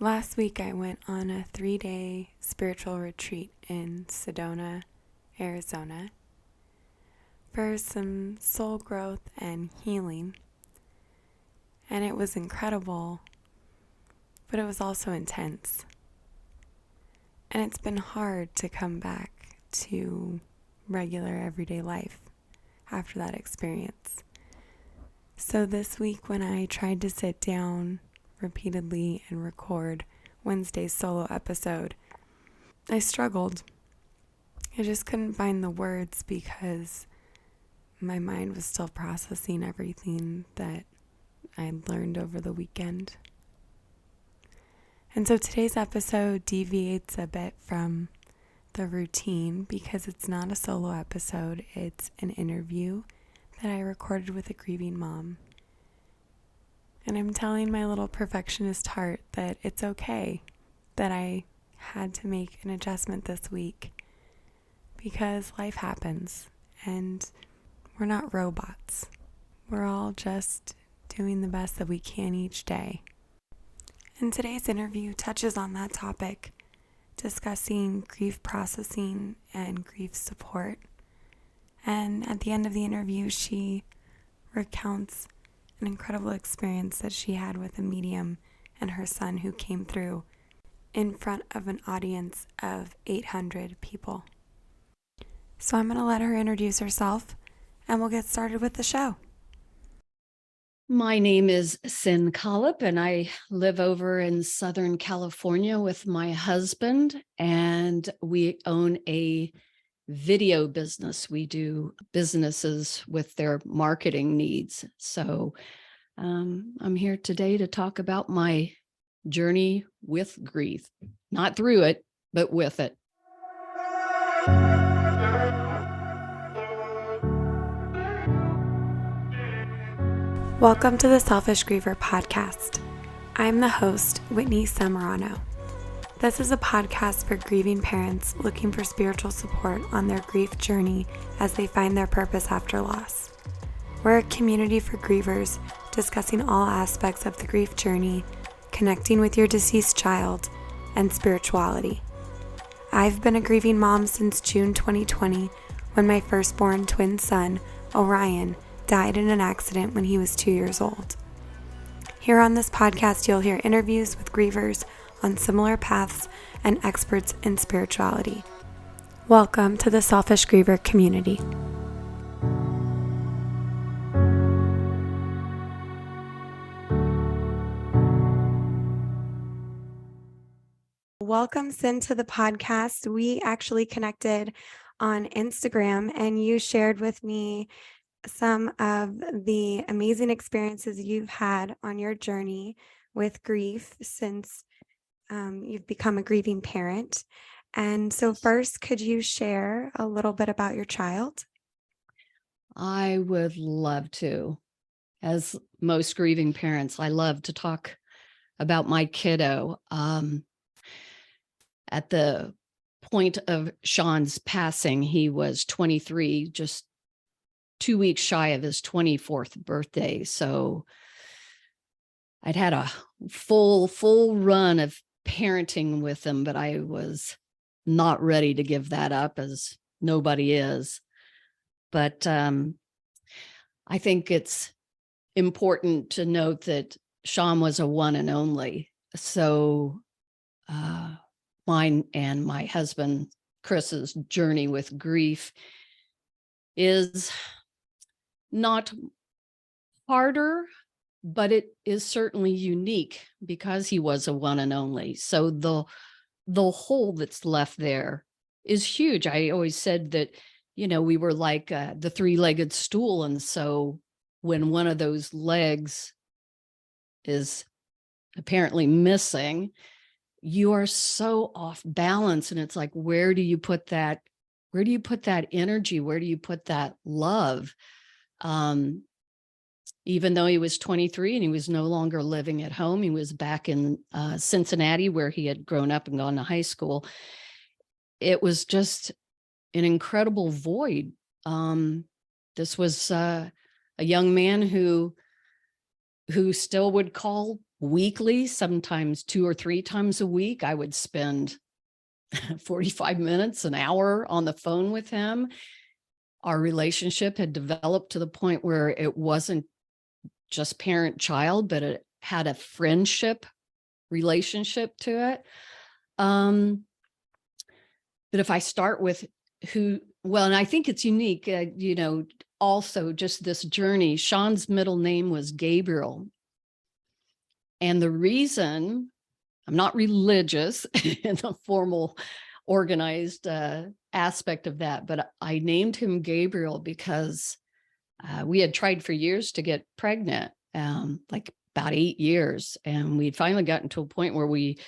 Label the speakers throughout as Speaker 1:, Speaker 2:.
Speaker 1: Last week I went on a 3-day spiritual retreat in Sedona, Arizona for some soul growth and healing. And it was incredible, but it was also intense. And it's been hard to come back to regular everyday life after that experience. So this week when I tried to sit down repeatedly and record Wednesday's solo episode, I struggled. I just couldn't find the words because my mind was still processing everything that I'd learned over the weekend. And so today's episode deviates a bit from the routine because it's not a solo episode, it's an interview that I recorded with a grieving mom. And I'm telling my little perfectionist heart that it's okay that I had to make an adjustment this week because life happens and we're not robots. We're all just doing the best that we can each day. And today's interview touches on that topic, discussing grief processing and grief support. And at the end of the interview, she recounts an incredible experience that she had with a medium and her son who came through in front of an audience of 800 people. So I'm going to let her introduce herself and we'll get started with the show.
Speaker 2: My name is Sin Collip, and I live over in Southern California with my husband, and we own a video business. We do businesses with their marketing needs. So I'm here today to talk about my journey with grief, not through it, but with it.
Speaker 1: Welcome to the Selfish Griever podcast. I'm the host, Whitney. This is a podcast for grieving parents looking for spiritual support on their grief journey as they find their purpose after loss. We're a community for grievers discussing all aspects of the grief journey, connecting with your deceased child, and spirituality. I've been a grieving mom since June 2020 when my firstborn twin son, Orion, died in an accident when he was 2 years old. Here on this podcast, you'll hear interviews with grievers on similar paths and experts in spirituality. Welcome to the Selfish Griever community. Welcome, Sin, to the podcast. We actually connected on Instagram and you shared with me some of the amazing experiences you've had on your journey with grief since you've become a grieving parent. And so first, could you share a little bit about your child?
Speaker 2: I would love to. As most grieving parents, I love to talk about my kiddo. At the point of Sean's passing, he was 23, just 2 weeks shy of his 24th birthday. So I'd had a full run of parenting with him, but I was not ready to give that up, as nobody is. But I think it's important to note that Sean was a one and only. So mine and my husband Chris's journey with grief is not harder, but it is certainly unique because he was a one and only. So the hole that's left there is huge. I always said that, we were like the three-legged stool. And so when one of those legs is apparently missing, you are so off balance. And it's like, where do you put that? Where do you put that energy? Where do you put that love? Even though he was 23 and he was no longer living at home, he was back in Cincinnati where he had grown up and gone to high school. It was just an incredible void. This was a young man who still would call weekly, sometimes 2 or 3 times a week. I would spend 45 minutes, an hour on the phone with him. Our relationship had developed to the point where it wasn't just parent-child, but it had a friendship relationship to it. But if I start with and I think it's unique, also just this journey. Sean's middle name was Gabriel. And the reason, I'm not religious in the formal, organized aspect of that, but I named him Gabriel because we had tried for years to get pregnant, like about 8 years. And we'd finally gotten to a point where we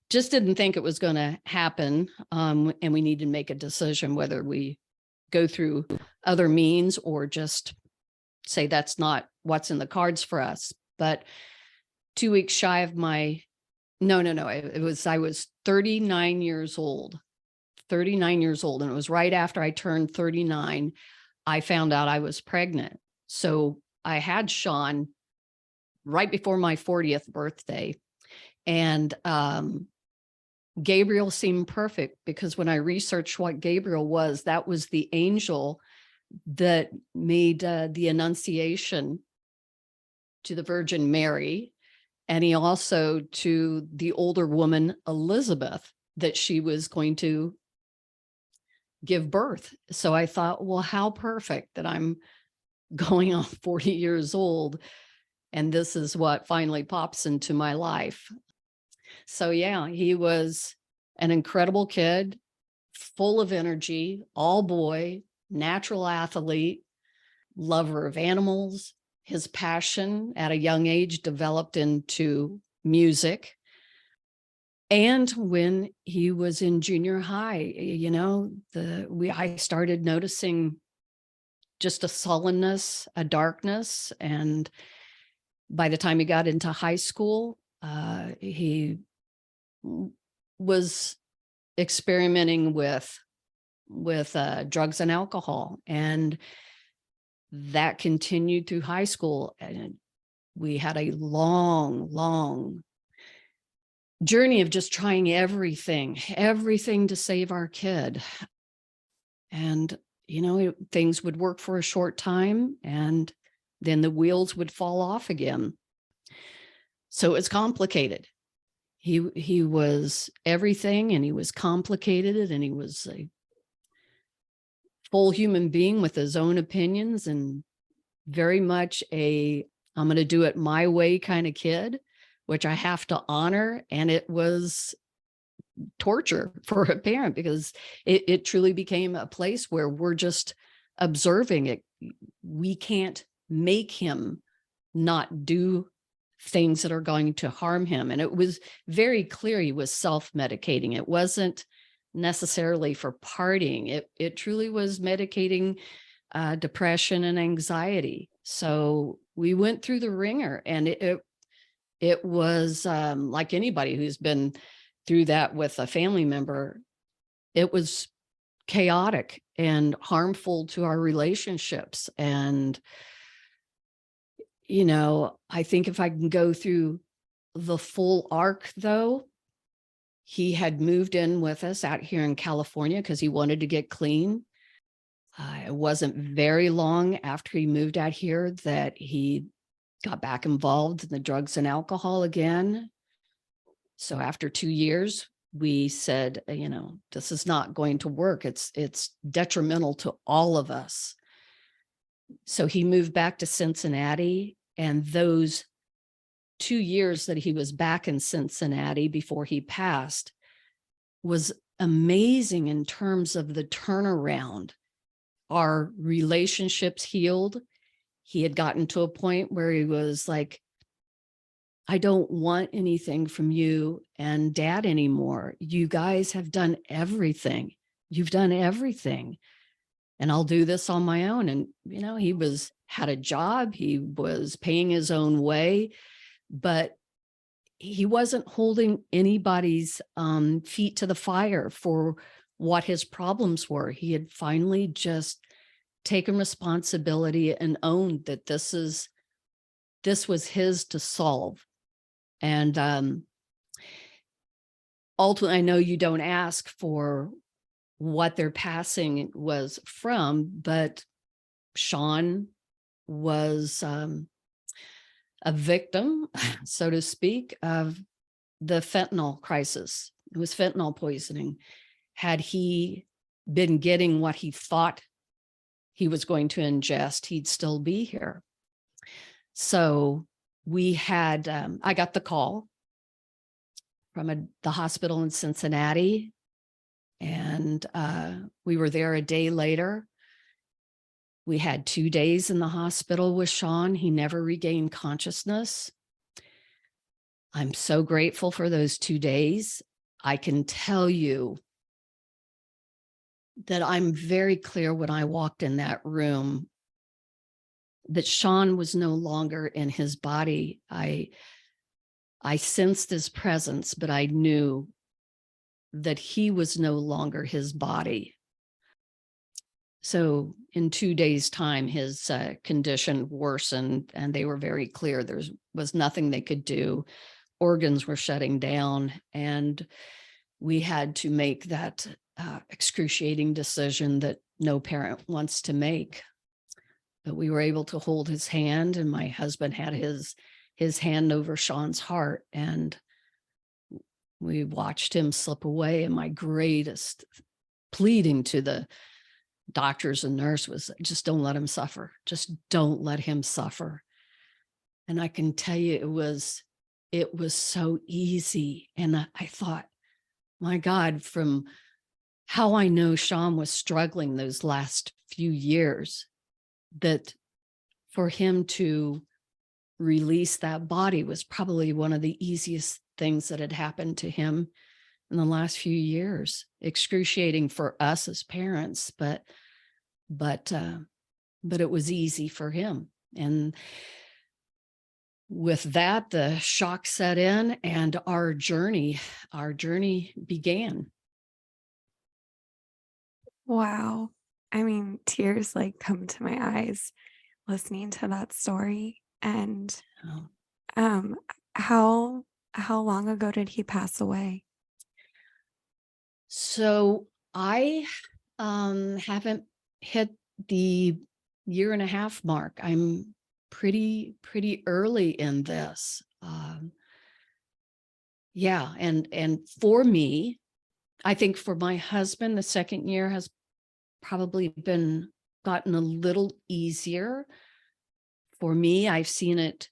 Speaker 2: just didn't think it was going to happen. And we needed to make a decision whether we go through other means or just say that's not what's in the cards for us. But 2 weeks shy of I was 39 years old, and it was right after I turned 39, I found out I was pregnant. So I had Sean right before my 40th birthday. And Gabriel seemed perfect because when I researched what Gabriel was, that was the angel that made the Annunciation to the Virgin Mary. And he also to the older woman, Elizabeth, that she was going to give birth. So I thought, well, how perfect that I'm going on 40 years old. And this is what finally pops into my life. So yeah, he was an incredible kid, full of energy, all boy, natural athlete, lover of animals. His passion at a young age developed into music. And when he was in junior high, I started noticing just a sullenness, a darkness. And by the time he got into high school, he was experimenting with drugs and alcohol. And that continued through high school. And we had a long journey of just trying everything to save our kid. And, things would work for a short time and then the wheels would fall off again. So it's complicated. He was everything, and he was complicated, and he was a full human being with his own opinions, and very much I'm going to do it my way kind of kid, which I have to honor. And it was torture for a parent because it truly became a place where we're just observing it. We can't make him not do things that are going to harm him. And it was very clear he was self-medicating. It wasn't necessarily for partying. It truly was medicating depression and anxiety. So we went through the ringer, and it was like anybody who's been through that with a family member, it was chaotic and harmful to our relationships. And I think if I can go through the full arc, though, he had moved in with us out here in California because he wanted to get clean. It wasn't very long after he moved out here that he got back involved in the drugs and alcohol again. So after 2 years, we said, this is not going to work. It's detrimental to all of us. So he moved back to Cincinnati, and those 2 years that he was back in Cincinnati before he passed was amazing in terms of the turnaround. Our relationships healed. He had gotten to a point where he was like, I don't want anything from you and Dad anymore. You guys have done everything. You've done everything. And I'll do this on my own. And, he had a job. He was paying his own way, but he wasn't holding anybody's feet to the fire for what his problems were. He had finally just taken responsibility and owned that this was his to solve. And ultimately, I know you don't ask for what their passing was from, but Sean was a victim, so to speak, of the fentanyl crisis. It was fentanyl poisoning. Had he been getting what he thought he was going to ingest, he'd still be here. So we had, I got the call from the hospital in Cincinnati, and we were there a day later. We had 2 days in the hospital with Sean. He never regained consciousness. I'm so grateful for those 2 days. I can tell you that I'm very clear when I walked in that room that Sean was no longer in his body. I sensed his presence, but I knew that he was no longer his body. So in 2 days' time, his condition worsened, and they were very clear there was nothing they could do. Organs were shutting down, and we had to make that excruciating decision that no parent wants to make. But we were able to hold his hand, and my husband had his hand over Sean's heart, and we watched him slip away. And my greatest pleading to the doctors and nurse was, just don't let him suffer. Just don't let him suffer. And I can tell you, it was so easy. And I thought, my God, from how I know Sean was struggling those last few years, that for him to release that body was probably one of the easiest things that had happened to him in the last few years. Excruciating for us as parents, but it was easy for him. And with that, the shock set in, and our journey began.
Speaker 1: Wow. I mean, tears like come to my eyes listening to that story. And
Speaker 2: Oh.
Speaker 1: how long ago did he pass away?
Speaker 2: So I haven't hit the 1.5 year mark. I'm pretty early in this. Yeah, and for me, I think for my husband, the 2nd year has probably gotten a little easier. For me, I've seen it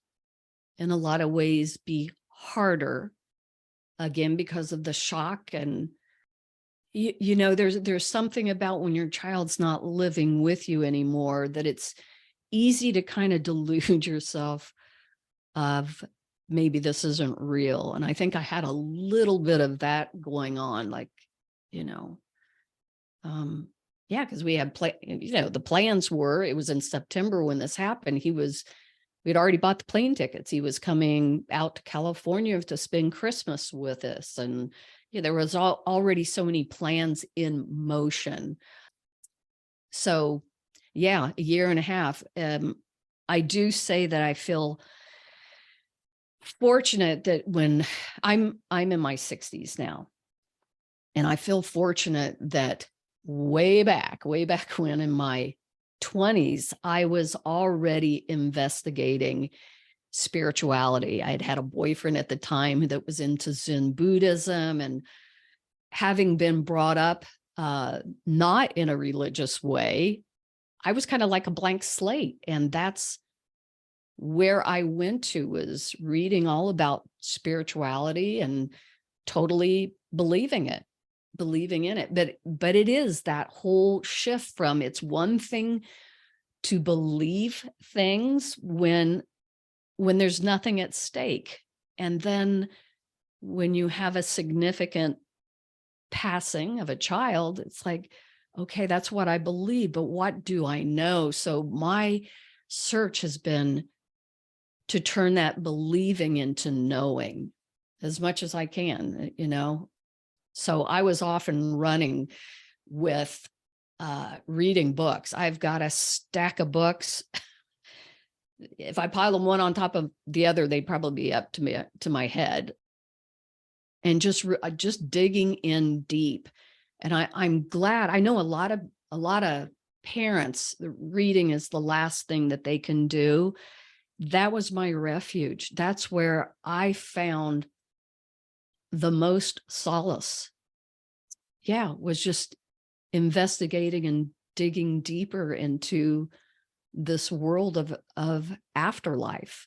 Speaker 2: in a lot of ways be harder, again, because of the shock. And you know, there's something about when your child's not living with you anymore, that it's easy to kind of delude yourself of maybe this isn't real. And I think I had a little bit of that going on, like, you know, yeah, because we had the plans were, it was in September when this happened. We'd already bought the plane tickets. He was coming out to California to spend Christmas with us. And there was already so many plans in motion. So yeah, 1.5 years. I do say that I feel fortunate that when I'm in my 60s now, and I feel fortunate that way back when in my 20s, I was already investigating spirituality. I had a boyfriend at the time that was into Zen Buddhism, and having been brought up not in a religious way, I was kind of like a blank slate. And that's where I went to, was reading all about spirituality and totally believing in it. But it is that whole shift from, it's one thing to believe things when there's nothing at stake. And then when you have a significant passing of a child, it's like, okay, that's what I believe, but what do I know? So my search has been to turn that believing into knowing as much as I can, So I was often running with reading books. I've got a stack of books if I pile them one on top of the other, they'd probably be up to me, to my head. And just digging in deep. And I'm glad. I know a lot of parents, reading is the last thing that they can do. That was my refuge. That's where I found the most solace. Yeah, was just investigating and digging deeper into this world of afterlife.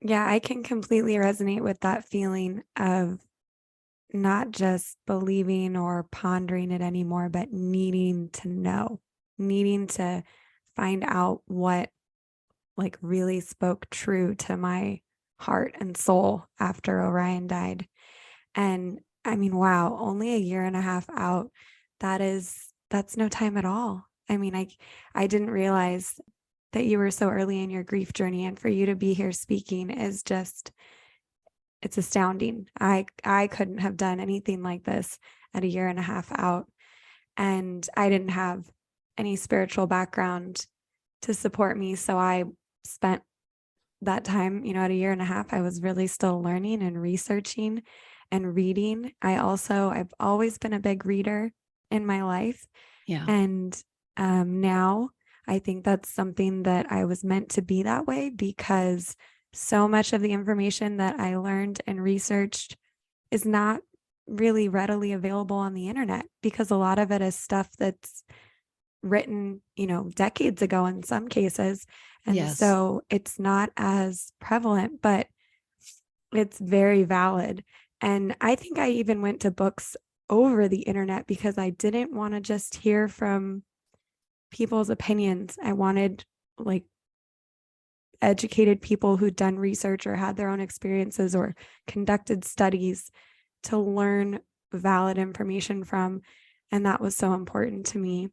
Speaker 1: Yeah, I can completely resonate with that feeling of not just believing or pondering it anymore, but needing to know, needing to find out what like really spoke true to my heart and soul after Orion died. And I mean, wow, only a year and a half out. That's no time at all. I mean, I didn't realize that you were so early in your grief journey, and for you to be here speaking is just it's astounding. I couldn't have done anything like this at a year and a half out, and I didn't have any spiritual background to support me, so I spent that time, at a year and a half, I was really still learning and researching and reading. I've always been a big reader in my life.
Speaker 2: Yeah.
Speaker 1: And now I think that's something that I was meant to be that way, because so much of the information that I learned and researched is not really readily available on the internet, because a lot of it is stuff that's written, decades ago in some cases. And
Speaker 2: Yes.
Speaker 1: so it's not as prevalent, but it's very valid. And I think I even went to books over the internet because I didn't want to just hear from people's opinions. I wanted like educated people who'd done research or had their own experiences or conducted studies to learn valid information from. And that was so important to me.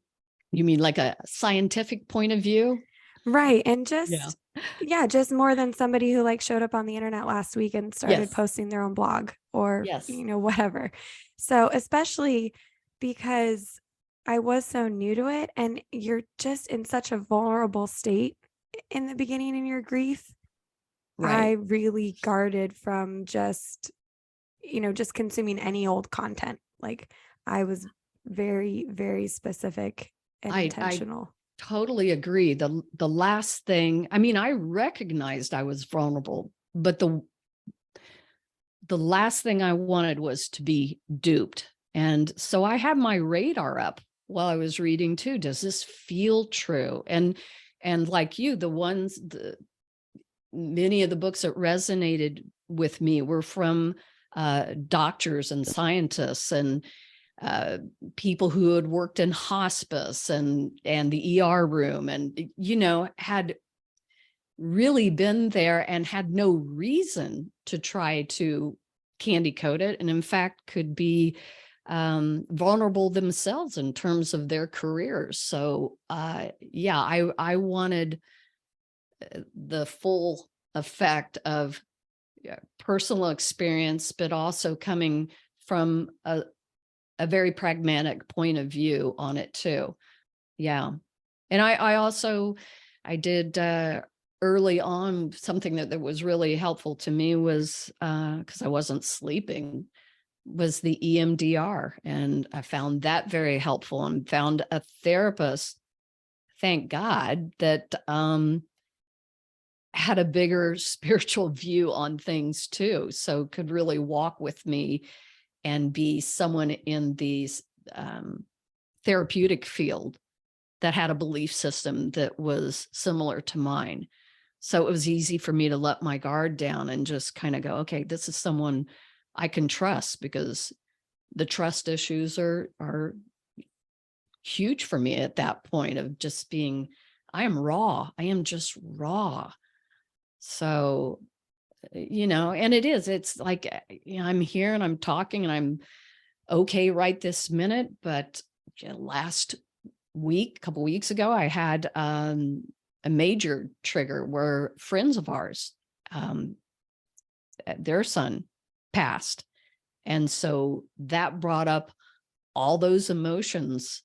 Speaker 2: You mean like a scientific point of view?
Speaker 1: Right. And just more than somebody who like showed up on the internet last week and started posting their own blog or, whatever. So especially because I was so new to it, and you're just in such a vulnerable state in the beginning in your grief.
Speaker 2: Right.
Speaker 1: I really guarded from just consuming any old content. Like I was very, very specific and intentional.
Speaker 2: Totally agree. The last thing, I mean, I recognized I was vulnerable, but the last thing I wanted was to be duped. And so I had my radar up while I was reading too. Does this feel true? And like you, many of the books that resonated with me were from doctors and scientists and people who had worked in hospice and the ER room, and had really been there and had no reason to try to candy coat it, and in fact could be vulnerable themselves in terms of their careers. So I wanted the full effect of personal experience, but also coming from a very pragmatic point of view on it too. Yeah. And I did early on, something that was really helpful to me was, because I wasn't sleeping, was the EMDR. And I found that very helpful, and found a therapist, thank God, that had a bigger spiritual view on things too. So could really walk with me and be someone in the therapeutic field that had a belief system that was similar to mine. So it was easy for me to let my guard down and just kind of go, okay, this is someone I can trust, because the trust issues are huge for me at that point of just being, I am raw. I am just raw. So, and it's like, I'm here and I'm talking and I'm okay right this minute. But last week, a couple weeks ago, I had a major trigger where friends of ours, their son passed. And so that brought up all those emotions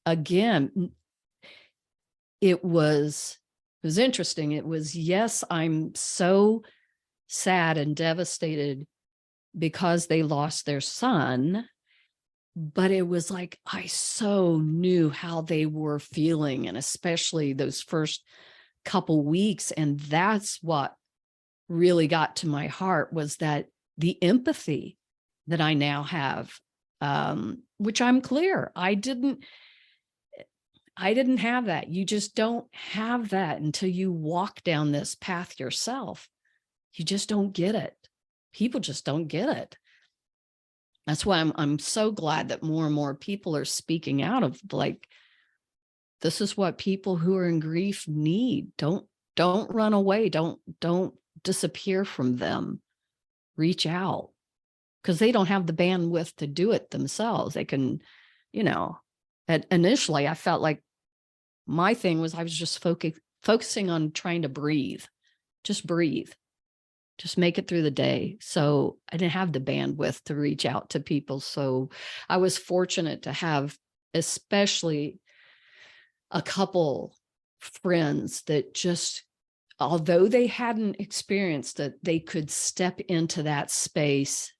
Speaker 2: again. It was It was interesting. It was, yes, I'm so sad and devastated because they lost their son, but it was like, I so knew how they were feeling, and especially those first couple weeks. And that's what really got to my heart, was that the empathy that I now have, which I'm clear, I didn't have that. You just don't have that until you walk down this path yourself. You just don't get it. People just don't get it. That's why I'm so glad that more and more people are speaking out of, like, this is what people who are in grief need. Don't run away. Don't disappear from them. Reach out, because they don't have the bandwidth to do it themselves. They can, initially I felt like my thing was I was just focusing on trying to breathe, just breathe, just make it through the day. So I didn't have the bandwidth to reach out to people. So I was fortunate to have, especially a couple friends that just, although they hadn't experienced it, they could step into that space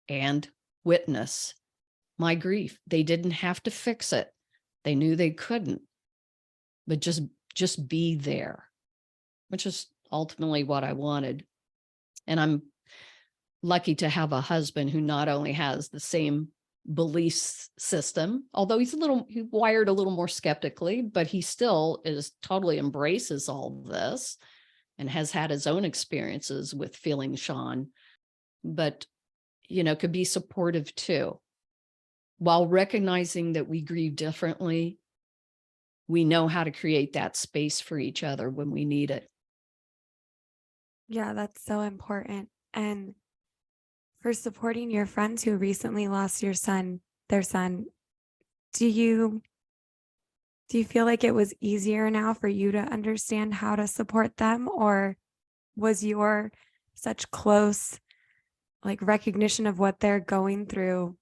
Speaker 2: and witness my grief. They didn't have to fix it. They knew they couldn't, but just be there, which is ultimately what I wanted. And I'm lucky to have a husband who not only has the same belief system, although he's wired a little more skeptically, but he still totally embraces all this and has had his own experiences with feeling Sean, but, could be supportive too. While recognizing that we grieve differently, we know how to create that space for each other when we need it.
Speaker 1: Yeah, that's so important. And for supporting your friends who recently lost their son, do you feel like it was easier now for you to understand how to support them, or was your such close recognition of what they're going through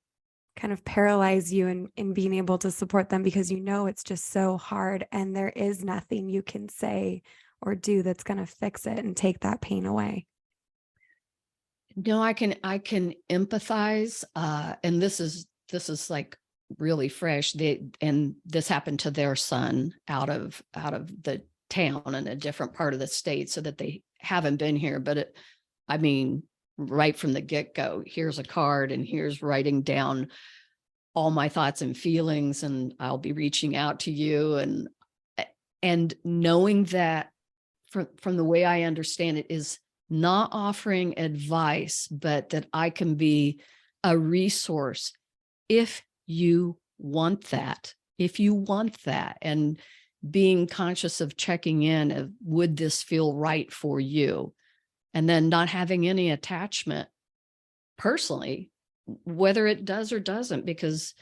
Speaker 1: kind of paralyze you in being able to support them, because it's just so hard and there is nothing you can say or do that's going to fix it and take that pain away?
Speaker 2: No, I can empathize. And this is like really fresh. And this happened to their son out of the town in a different part of the state, so that they haven't been here. But right from the get-go, here's a card and here's writing down all my thoughts and feelings, and I'll be reaching out to you. And knowing that, from the way I understand it, is not offering advice, but that I can be a resource if you want that, and being conscious of checking in of, would this feel right for you? And then not having any attachment personally, whether it does or doesn't, because,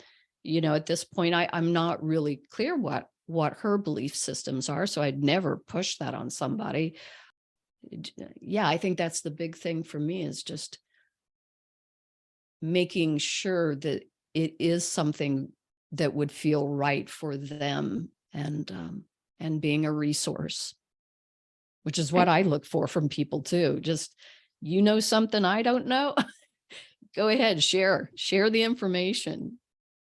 Speaker 2: at this point, I'm not really clear what her belief systems are. So I'd never push that on somebody. Yeah, I think that's the big thing for me, is just making sure that it is something that would feel right for them, and being a resource, which is what I look for from people too. Just, something I don't know, go ahead, share the information.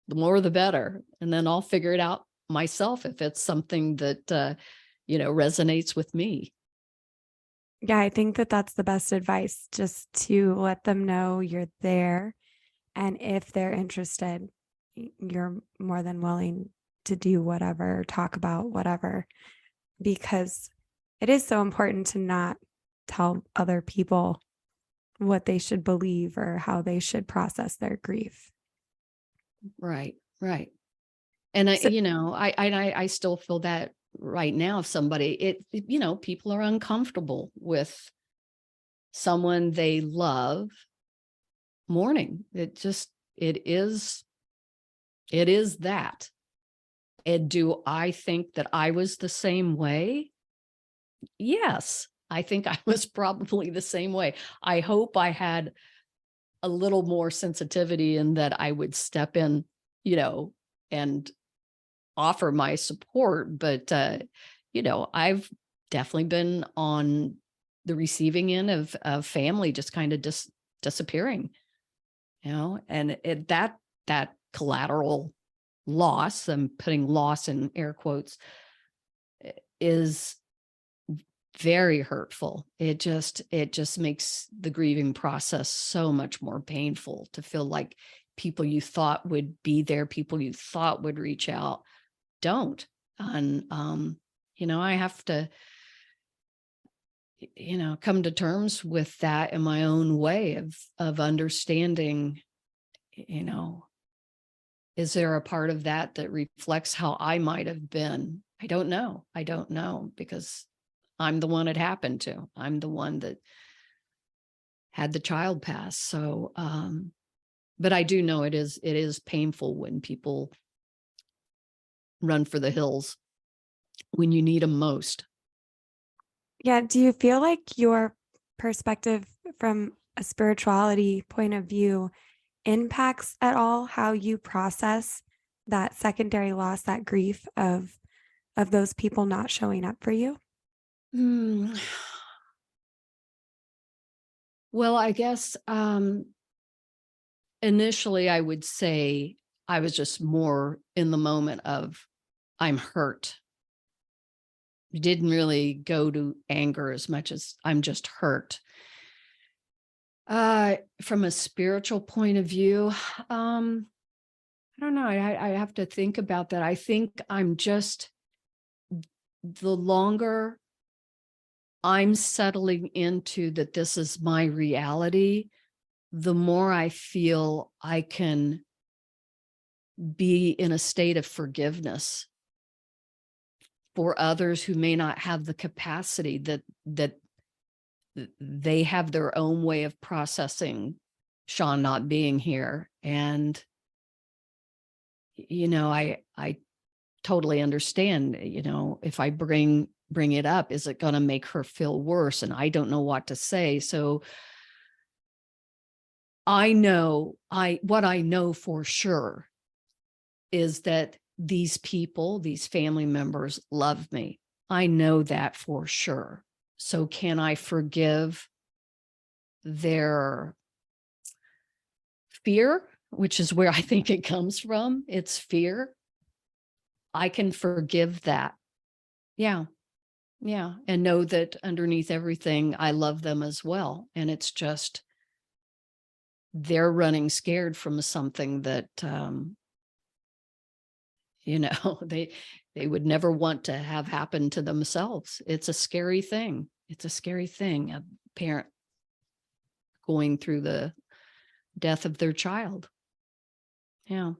Speaker 2: The more, the better. And then I'll figure it out myself if it's something that, resonates with me.
Speaker 1: Yeah, I think that that's the best advice, just to let them know you're there. And if they're interested, you're more than willing to do whatever, talk about whatever, because it is so important to not tell other people what they should believe or how they should process their grief.
Speaker 2: Right. And
Speaker 1: So,
Speaker 2: I still feel that right now. If somebody, people are uncomfortable with someone they love mourning. It is that. And do I think that I was the same way? Yes, I think I was probably the same way. I hope I had a little more sensitivity, and that I would step in, and offer my support. But, I've definitely been on the receiving end of family just kind of disappearing, and that collateral loss, I'm putting loss in air quotes, is very hurtful. It just makes the grieving process so much more painful to feel like people you thought would be there, people you thought would reach out, don't. And I have to come to terms with that in my own way of understanding, is there a part of that that reflects how I might have been? I don't know because I'm the one it happened to. I'm the one that had the child pass. So, but I do know it is painful when people run for the hills when you need them most.
Speaker 1: Yeah. Do you feel like your perspective from a spirituality point of view impacts at all how you process that secondary loss, that grief of those people not showing up for you?
Speaker 2: Hmm. Well, I guess initially I would say I was just more in the moment of I'm hurt. Didn't really go to anger as much as I'm just hurt. From a spiritual point of view, I don't know. I have to think about that. I think I'm just, the longer I'm settling into that this is my reality, the more I feel I can be in a state of forgiveness for others who may not have the capacity that they have their own way of processing Sean not being here. And, I totally understand, if I bring it up, is it going to make her feel worse? And I don't know what to say. So what I know for sure is that these people, these family members love me. I know that for sure. So can I forgive their fear, which is where I think it comes from? It's fear. I can forgive that. Yeah. Yeah. And know that underneath everything, I love them as well. And it's just, they're running scared from something that, they would never want to have happen to themselves. It's a scary thing. It's a scary thing. A parent going through the death of their child. Yeah.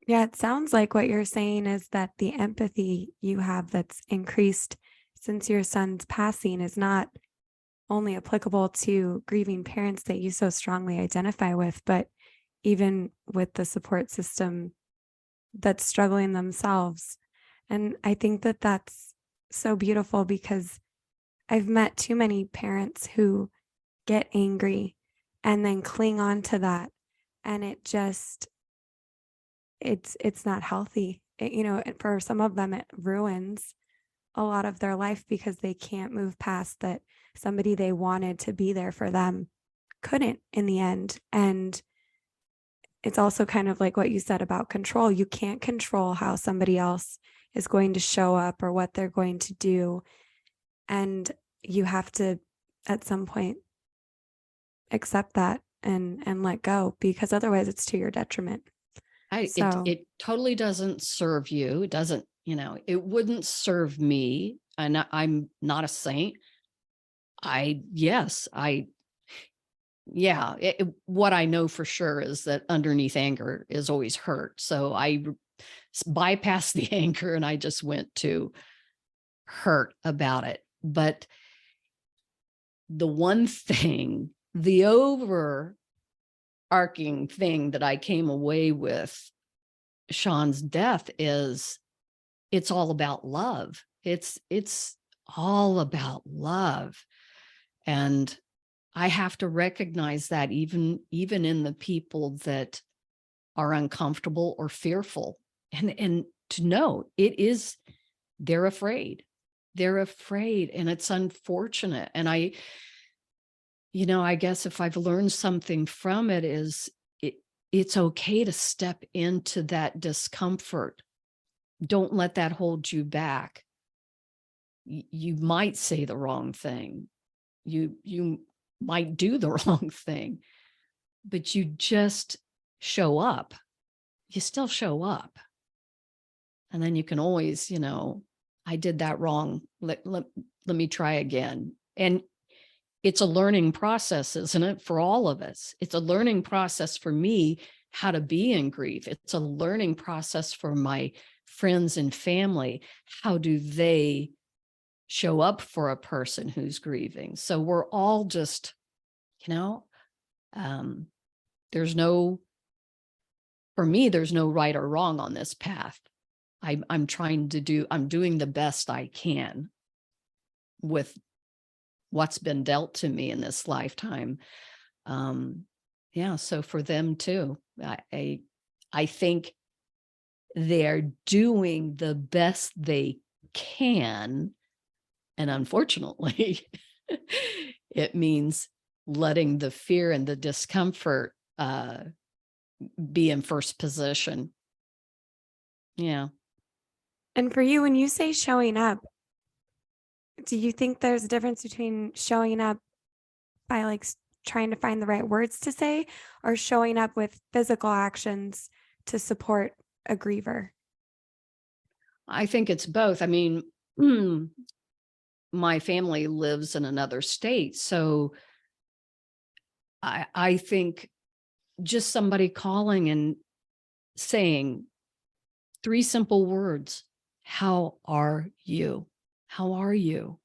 Speaker 1: Yeah, it sounds like what you're saying is that the empathy you have that's increased since your son's passing is not only applicable to grieving parents that you so strongly identify with, but even with the support system that's struggling themselves. And I think that that's so beautiful because I've met too many parents who get angry and then cling on to that. And it's not healthy. And for some of them, it ruins a lot of their life because they can't move past that somebody they wanted to be there for them couldn't in the end. And it's also kind of like what you said about control. You can't control how somebody else is going to show up or what they're going to do. And you have to, at some point, accept that and let go because otherwise it's to your detriment. So
Speaker 2: It totally doesn't serve you. It doesn't, it wouldn't serve me. And I'm not a saint. What I know for sure is that underneath anger is always hurt. So I bypassed the anger and I just went to hurt about it. But the one thing, the overarching thing that I came away with Sean's death is it's all about love. It's all about love. And I have to recognize that even in the people that are uncomfortable or fearful, and to know they're afraid. They're afraid, and it's unfortunate. And I guess if I've learned something from it is it's okay to step into that discomfort. Don't let that hold you back. You might say the wrong thing. You might do the wrong thing, but you just show up. You still show up. And then you can always, I did that wrong. Let me try again. And it's a learning process, isn't it? For all of us. It's a learning process for me, how to be in grief. It's a learning process for my friends and family. How do they show up for a person who's grieving? So we're all just, there's no, for me, there's no right or wrong on this path. I'm doing the best I can with what's been dealt to me in this lifetime. So for them too, I think they're doing the best they can. And unfortunately, it means letting the fear and the discomfort be in first position. Yeah.
Speaker 1: And for you, when you say showing up, do you think there's a difference between showing up by like trying to find the right words to say, or showing up with physical actions to support a griever?
Speaker 2: I think it's both. I mean, my family lives in another state. So I think just somebody calling and saying 3 simple words. How are you? How are you?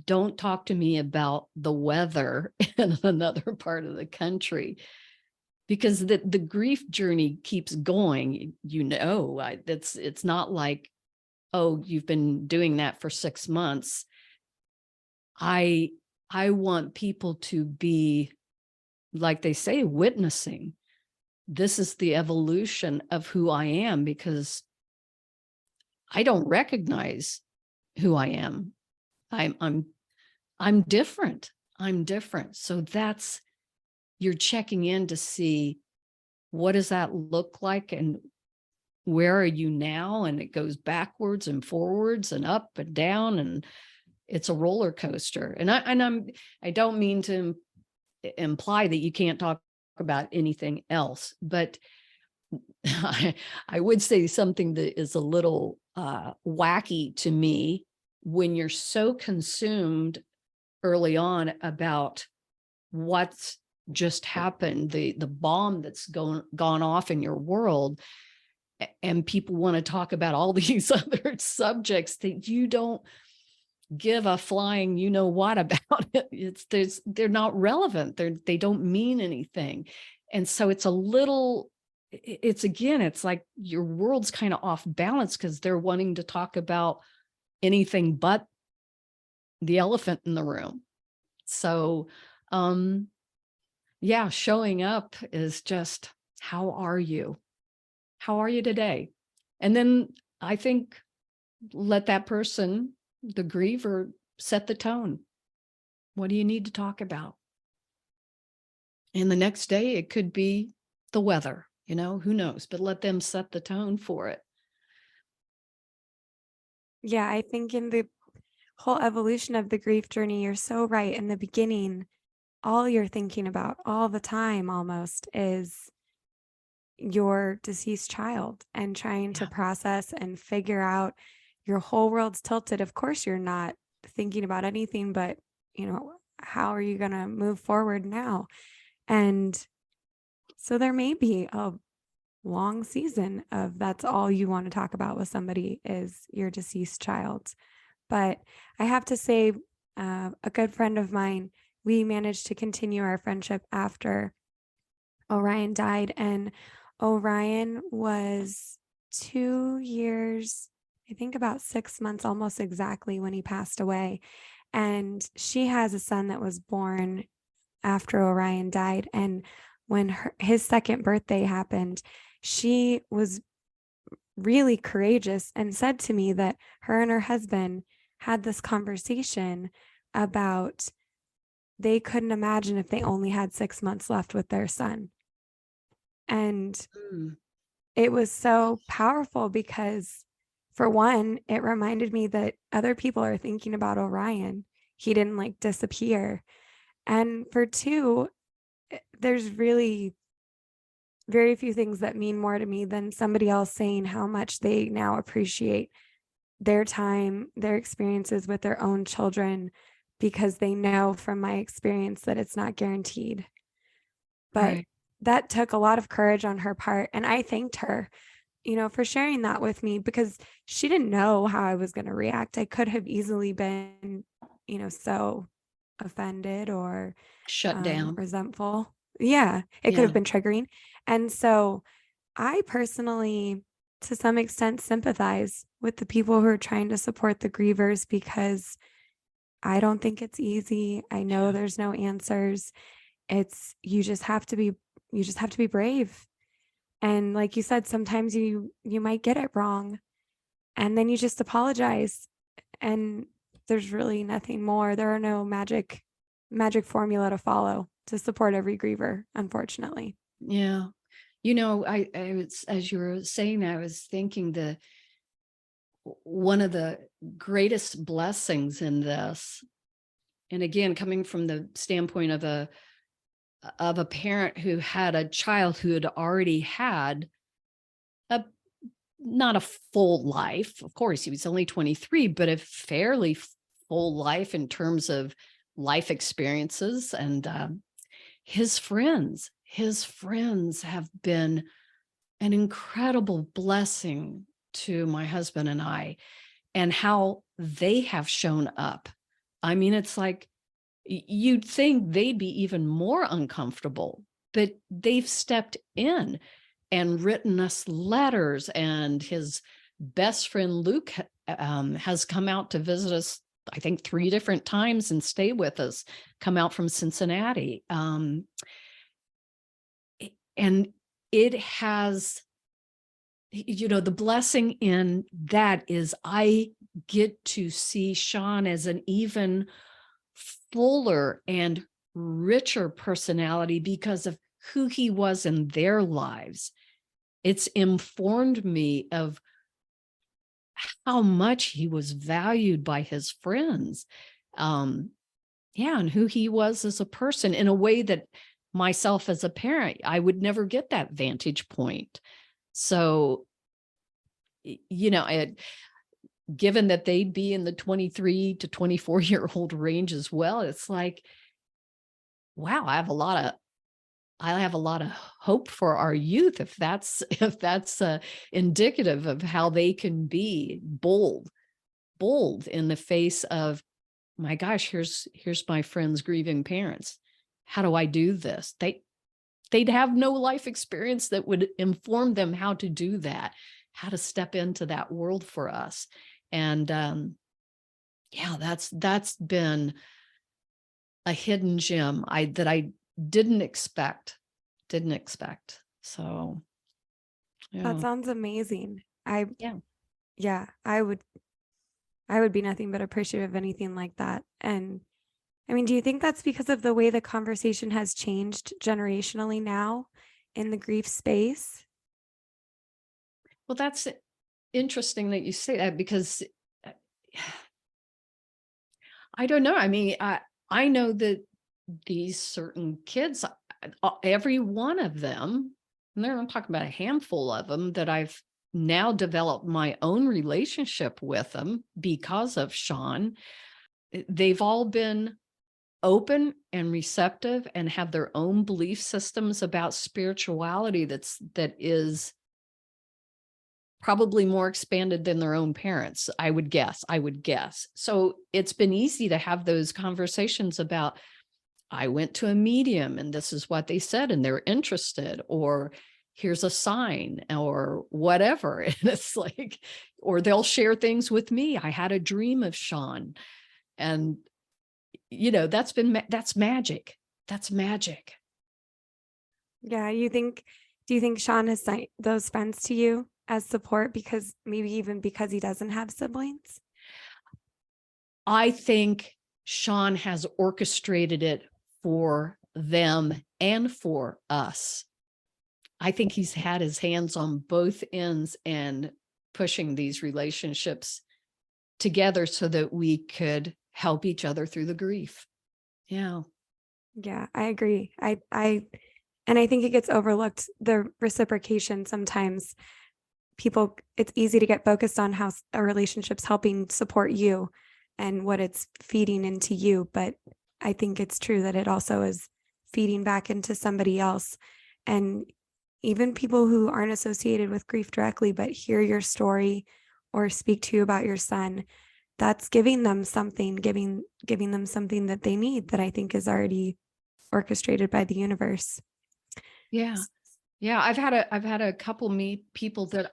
Speaker 2: Don't talk to me about the weather in another part of the country, because the grief journey keeps going. It's not like, oh, you've been doing that for 6 months. I want people to be, like they say, witnessing. This is the evolution of who I am, because I don't recognize who I am. I'm different. I'm different. So you're checking in to see, what does that look like and where are you now? And it goes backwards and forwards and up and down, and it's a roller coaster. And I don't mean to imply that you can't talk about anything else, but I would say something that is a little wacky to me. When you're so consumed early on about what's just happened, the bomb that's gone off in your world, and people want to talk about all these other subjects that you don't give a flying what about it. They're not relevant. They don't mean anything. And so it's like your world's kind of off balance, because they're wanting to talk about anything but the elephant in the room. So, showing up is just, how are you? How are you today? And then I think let that person, the griever, set the tone. What do you need to talk about? And the next day it could be the weather, who knows, but let them set the tone for it.
Speaker 1: Yeah, I think in the whole evolution of the grief journey, you're so right. In the beginning, all you're thinking about all the time almost is your deceased child, and trying to process and figure out. Your whole world's tilted. Of course, you're not thinking about anything but, how are you going to move forward now? And so there may be a long season of that's all you want to talk about with somebody is your deceased child. But I have to say, a good friend of mine, we managed to continue our friendship after Orion died. And Orion was 2 years, I think about 6 months, almost exactly, when he passed away. And she has a son that was born after Orion died. And when his second birthday happened, she was really courageous and said to me that her and her husband had this conversation about they couldn't imagine if they only had 6 months left with their son. And
Speaker 2: Mm,
Speaker 1: it was so powerful because, for one, it reminded me that other people are thinking about Orion. He didn't like disappear. And for two, there's really very few things that mean more to me than somebody else saying how much they now appreciate their time, their experiences with their own children, because they know from my experience that it's not guaranteed. But
Speaker 2: right.
Speaker 1: that took a lot of courage on her part. And I thanked her, for sharing that with me because she didn't know how I was going to react. I could have easily been, so offended or
Speaker 2: Shut down.
Speaker 1: resentful. Yeah, it could have
Speaker 2: Yeah.
Speaker 1: been triggering. And so I personally, to some extent, sympathize with the people who are trying to support the grievers because I don't think it's easy. I know
Speaker 2: Yeah.
Speaker 1: there's no answers. It's you just have to be brave. And like you said, sometimes you might get it wrong and then you just apologize and there's really nothing more. There are no magic formula to follow to support every griever, unfortunately.
Speaker 2: Yeah. I was, as you were saying, I was thinking one of the greatest blessings in this, and again, coming from the standpoint of a parent who had a child who had already had a not a full life. Of course, he was only 23, but a fairly full life in terms of life experiences. And his friends have been an incredible blessing to my husband and I, and how they have shown up. I mean, it's like you'd think they'd be even more uncomfortable, but they've stepped in and written us letters. And his best friend Luke has come out to visit us, I think 3 different times, and stay with us, come out from Cincinnati. And it has, the blessing in that is I get to see Sean as an even fuller and richer personality because of who he was in their lives. It's informed me of how much he was valued by his friends. And who he was as a person in a way that myself as a parent, I would never get that vantage point. So, given that they'd be in the 23 to 24-year-old range as well, it's like, wow, I have a lot of hope for our youth if that's indicative of how they can be bold in the face of, my gosh, here's my friend's grieving parents. How do I do this? They'd have no life experience that would inform them how to do that, how to step into that world for us. And yeah, that's been a hidden gem that I didn't expect. So
Speaker 1: That
Speaker 2: yeah.
Speaker 1: sounds amazing.
Speaker 2: Yeah.
Speaker 1: Yeah, I would be nothing but appreciative of anything like that. And I mean, do you think that's because of the way the conversation has changed generationally now in the grief space?
Speaker 2: Well, that's interesting that you say that because uh, I don't know. I mean, I know that these certain kids, every one of them, and I'm talking about a handful of them that I've now developed my own relationship with them because of Sean. They've all been open and receptive and have their own belief systems about spirituality that is probably more expanded than their own parents, I would guess. So it's been easy to have those conversations about, I went to a medium and this is what they said and they're interested, or here's a sign or whatever. And it's like, or they'll share things with me. I had a dream of Sean. And that's magic. That's magic.
Speaker 1: Yeah, do you think Sean has sent those friends to you? as support because maybe even because he doesn't have siblings?
Speaker 2: I think Sean has orchestrated it for them and for us. I think he's had his hands on both ends and pushing these relationships together so that we could help each other through the grief. Yeah.
Speaker 1: Yeah, I agree. And I think it gets overlooked, the reciprocation sometimes. People, it's easy to get focused on how a relationship's helping support you and what it's feeding into you. But I think it's true that it also is feeding back into somebody else. And even people who aren't associated with grief directly, but hear your story or speak to you about your son, that's giving them something, giving them something that they need that I think is already orchestrated by the universe.
Speaker 2: Yeah. Yeah. I've had a couple people that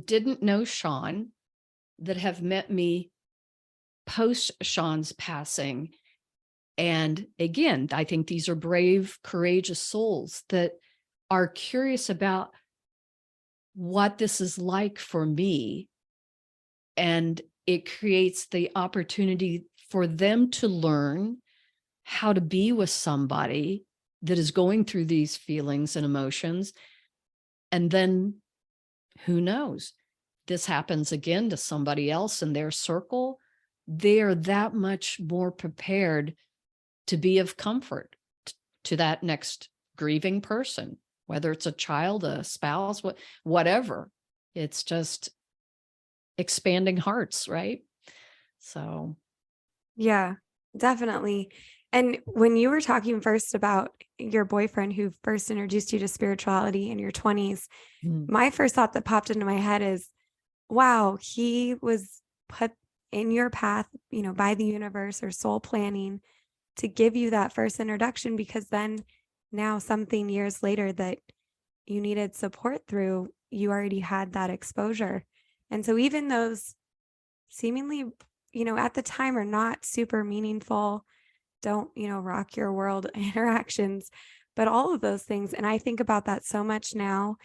Speaker 2: didn't know Sean that have met me post Sean's passing. And again, I think these are brave, courageous souls that are curious about what this is like for me. And it creates the opportunity for them to learn how to be with somebody that is going through these feelings and emotions. And then who knows, this happens again to somebody else in their circle. They are that much more prepared to be of comfort to that next grieving person, whether it's a child, a spouse, whatever. It's just expanding hearts, right? So,
Speaker 1: Yeah, definitely. And when you were talking first about your boyfriend who first introduced you to spirituality in your 20s,
Speaker 2: mm,
Speaker 1: my first thought that popped into my head is, wow, he was put in your path, by the universe or soul planning to give you that first introduction, because then now something years later that you needed support through, you already had that exposure. And so even those seemingly, at the time are not super meaningful, don't, rock your world interactions, but all of those things. And I think about that so much now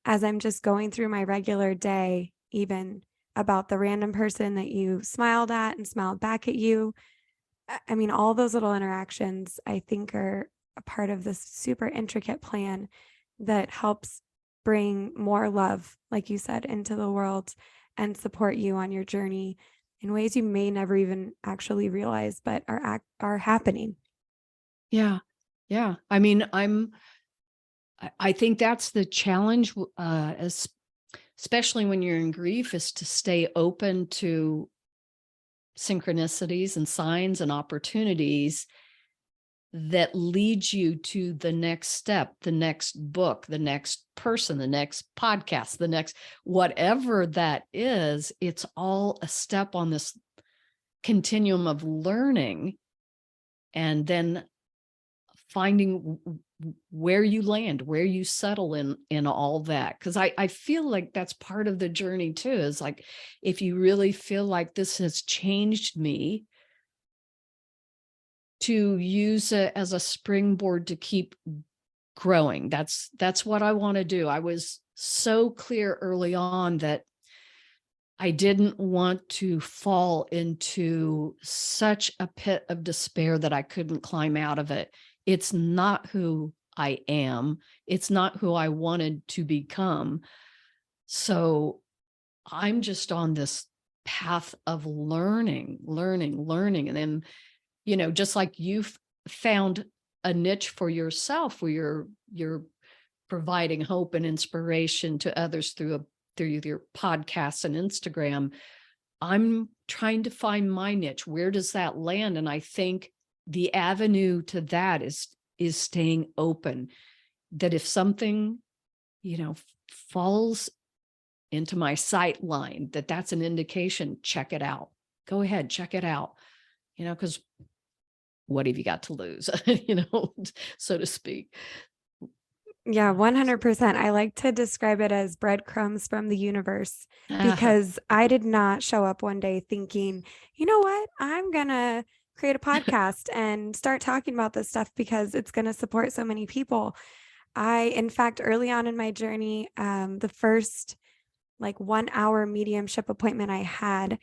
Speaker 1: as I'm just going through my regular day, even about the random person that you smiled at and smiled back at you. I mean, all those little interactions, I think, are a part of this super intricate plan that helps bring more love, like you said, into the world and support you on your journey in ways you may never even actually realize, but are happening.
Speaker 2: yeah. Yeah. I mean, I think that's the challenge, especially when you're in grief, is to stay open to synchronicities and signs and opportunities that leads you to the next step, the next book, the next person, the next podcast, the next whatever that is. It's all a step on this continuum of learning and then finding where you land, where you settle in all that. Because I feel like that's part of the journey too, is like, if you really feel like this has changed me, to use it as a springboard to keep growing. That's what I want to do. I was so clear early on that I didn't want to fall into such a pit of despair that I couldn't climb out of it. It's not who I am. It's not who I wanted to become. So I'm just on this path of learning. And then, just like you've found a niche for yourself where you're providing hope and inspiration to others through your podcasts and Instagram. I'm trying to find my niche. Where does that land? And I think the avenue to that is staying open. That if something, falls into my sight line, that's an indication, check it out. Go ahead, check it out. Because what have you got to lose, so to speak.
Speaker 1: Yeah, 100%. I like to describe it as breadcrumbs from the universe, because I did not show up one day thinking, you know what, I'm going to create a podcast and start talking about this stuff because it's going to support so many people. In fact, early on in my journey, the first like 1 hour mediumship appointment I had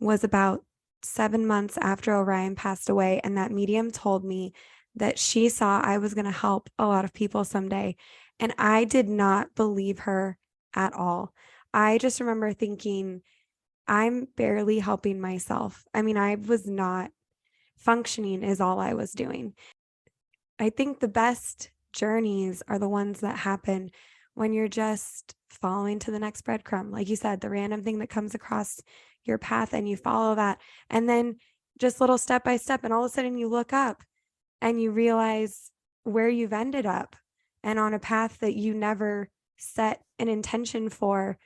Speaker 1: was about 7 months after Orion passed away. And that medium told me that she saw I was going to help a lot of people someday. And I did not believe her at all. I just remember thinking, I'm barely helping myself. I mean, I was not functioning, is all I was doing. I think the best journeys are the ones that happen when you're just following to the next breadcrumb. Like you said, the random thing that comes across your path and you follow that. And then just little step by step. And all of a sudden you look up and you realize where you've ended up and on a path that you never set an intention for,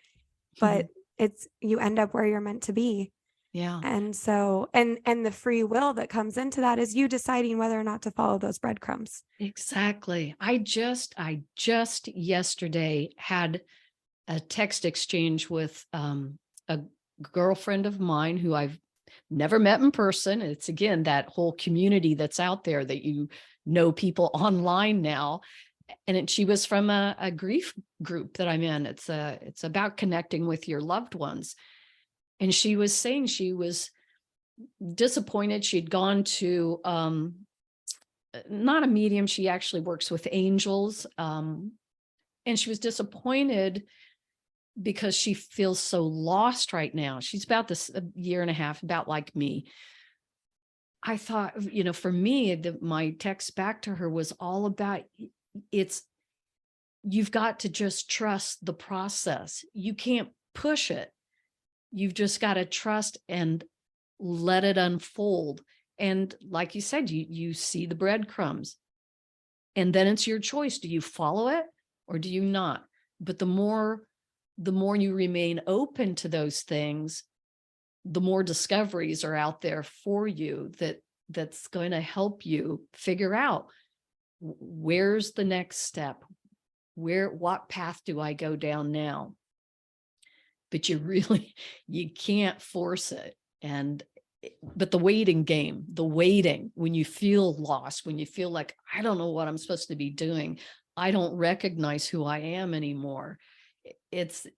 Speaker 1: but it's, you end up where you're meant to be.
Speaker 2: Yeah.
Speaker 1: And so, and the free will that comes into that is you deciding whether or not to follow those breadcrumbs.
Speaker 2: Exactly. I just yesterday had a text exchange with a girlfriend of mine who I've never met in person. It's again that whole community that's out there that you know people online now. And she was from a grief group that I'm in. It's about connecting with your loved ones. And she was saying she was disappointed. She'd gone to not a medium. She actually works with angels. And she was disappointed because she feels so lost right now. She's about this a year and a half, about like me. I thought, for me, my text back to her was all about you've got to just trust the process. You can't push it. You've just got to trust and let it unfold. And like you said, you see the breadcrumbs, and then it's your choice. Do you follow it or do you not? But the more you remain open to those things, the more discoveries are out there for you that's going to help you figure out where's the next step, what path do I go down now? But you can't force it. But the waiting game, when you feel lost, when you feel like, I don't know what I'm supposed to be doing, I don't recognize who I am anymore. The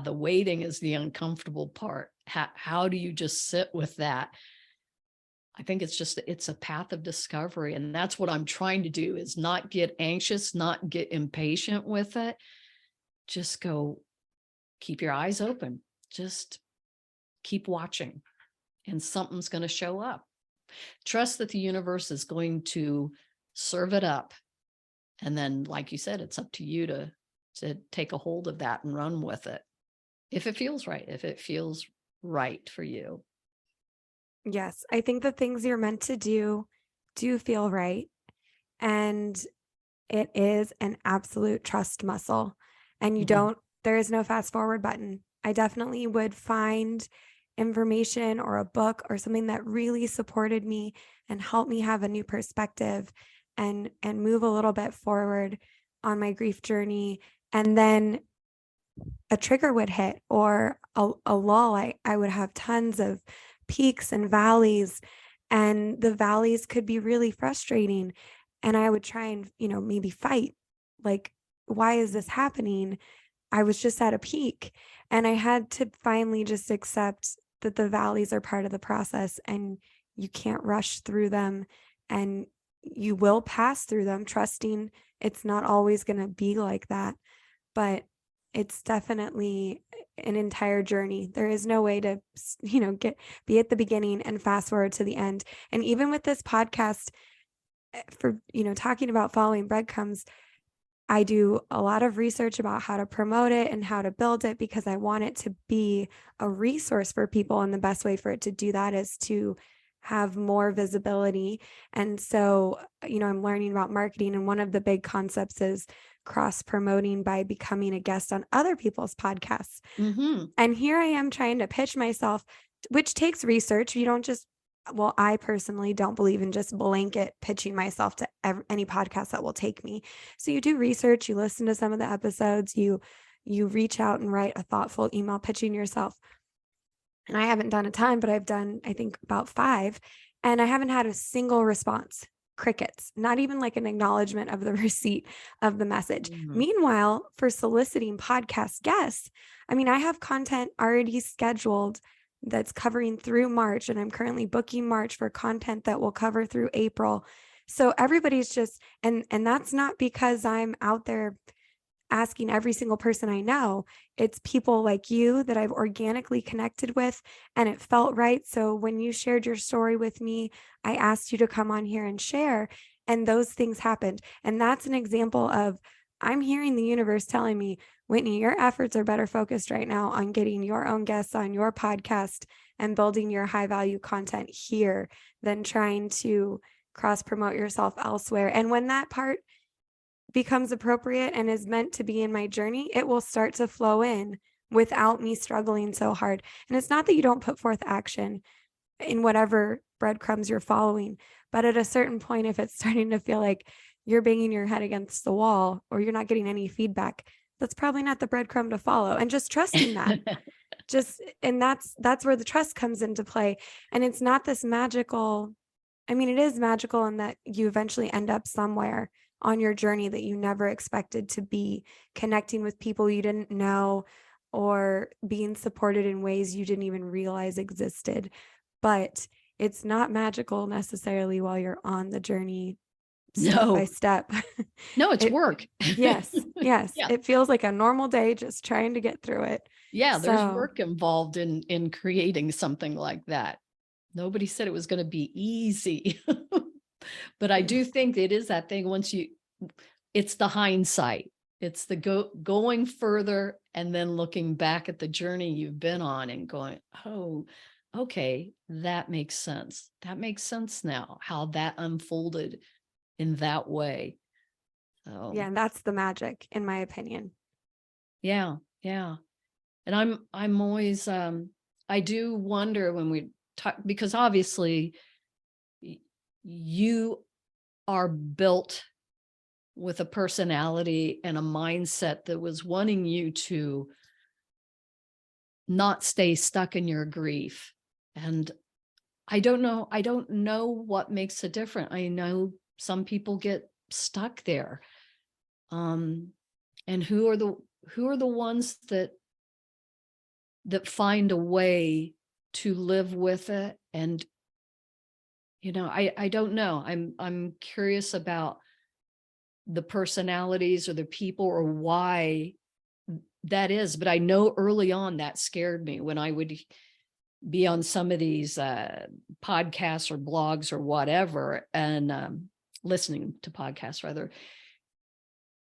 Speaker 2: waiting is the uncomfortable part. How do you just sit with that? I think it's a path of discovery. And that's what I'm trying to do, is not get anxious, not get impatient with it. Just go, keep your eyes open, just keep watching, and something's going to show up. Trust that the universe is going to serve it up. And then, like you said, it's up to you to take a hold of that and run with it. If it feels right for you.
Speaker 1: Yes. I think the things you're meant to do feel right. And it is an absolute trust muscle. And there is no fast forward button. I definitely would find information or a book or something that really supported me and helped me have a new perspective and move a little bit forward on my grief journey. And then a trigger would hit, or a lull. I would have tons of peaks and valleys, and the valleys could be really frustrating. And I would try and, maybe fight, like, why is this happening? I was just at a peak. And I had to finally just accept that the valleys are part of the process and you can't rush through them, and you will pass through them, trusting it's not always going to be like that. But it's definitely an entire journey. There is no way to, be at the beginning and fast forward to the end. And even with this podcast, for, talking about following breadcrumbs, I do a lot of research about how to promote it and how to build it, because I want it to be a resource for people. And the best way for it to do that is to have more visibility. And so, I'm learning about marketing. And one of the big concepts is cross promoting by becoming a guest on other people's podcasts.
Speaker 2: Mm-hmm.
Speaker 1: And here I am trying to pitch myself, which takes research. You don't just, I personally don't believe in just blanket pitching myself to any podcast that will take me. So you do research, you listen to some of the episodes, you reach out and write a thoughtful email pitching yourself. And I haven't done a ton, but I've done, I think, about 5, and I haven't had a single response. crickets, not even like an acknowledgement of the receipt of the message.
Speaker 2: Mhm.
Speaker 1: Meanwhile, for soliciting podcast guests, I mean, I have content already scheduled that's covering through March, and I'm currently booking March for content that will cover through April. So everybody's just, and that's not because I'm out there asking every single person I know. It's people like you that I've organically connected with, and it felt right. So when you shared your story with me, I asked you to come on here and share, and those things happened. And that's an example of, I'm hearing the universe telling me, Whitney, your efforts are better focused right now on getting your own guests on your podcast and building your high value content here than trying to cross promote yourself elsewhere. And when that part becomes appropriate and is meant to be in my journey, it will start to flow in without me struggling so hard. And it's not that you don't put forth action in whatever breadcrumbs you're following, but at a certain point, if it's starting to feel like you're banging your head against the wall or you're not getting any feedback, that's probably not the breadcrumb to follow. And just trusting that. And that's where the trust comes into play. And it's not this magical, I mean, it is magical in that you eventually end up somewhere on your journey that you never expected to be, connecting with people you didn't know or being supported in ways you didn't even realize existed. But it's not magical necessarily while you're on the journey step by step.
Speaker 2: No, it's work.
Speaker 1: Yes.
Speaker 2: Yeah.
Speaker 1: It feels like a normal day, just trying to get through it.
Speaker 2: Yeah, there's work involved in creating something like that. Nobody said it was going to be easy. But I do think it is that thing it's the hindsight. It's the going further and then looking back at the journey you've been on and going, oh, okay, that makes sense. That makes sense now, how that unfolded in that way. So,
Speaker 1: yeah, and that's the magic, in my opinion.
Speaker 2: Yeah. And I'm always, I do wonder when we talk, because obviously you are built with a personality and a mindset that was wanting you to not stay stuck in your grief. And I don't know what makes it different. I know some people get stuck there. And who are the ones that find a way to live with it? And I don't know. I'm curious about the personalities or the people or why that is. But I know early on that scared me when I would be on some of these podcasts or blogs or whatever, and listening to podcasts rather.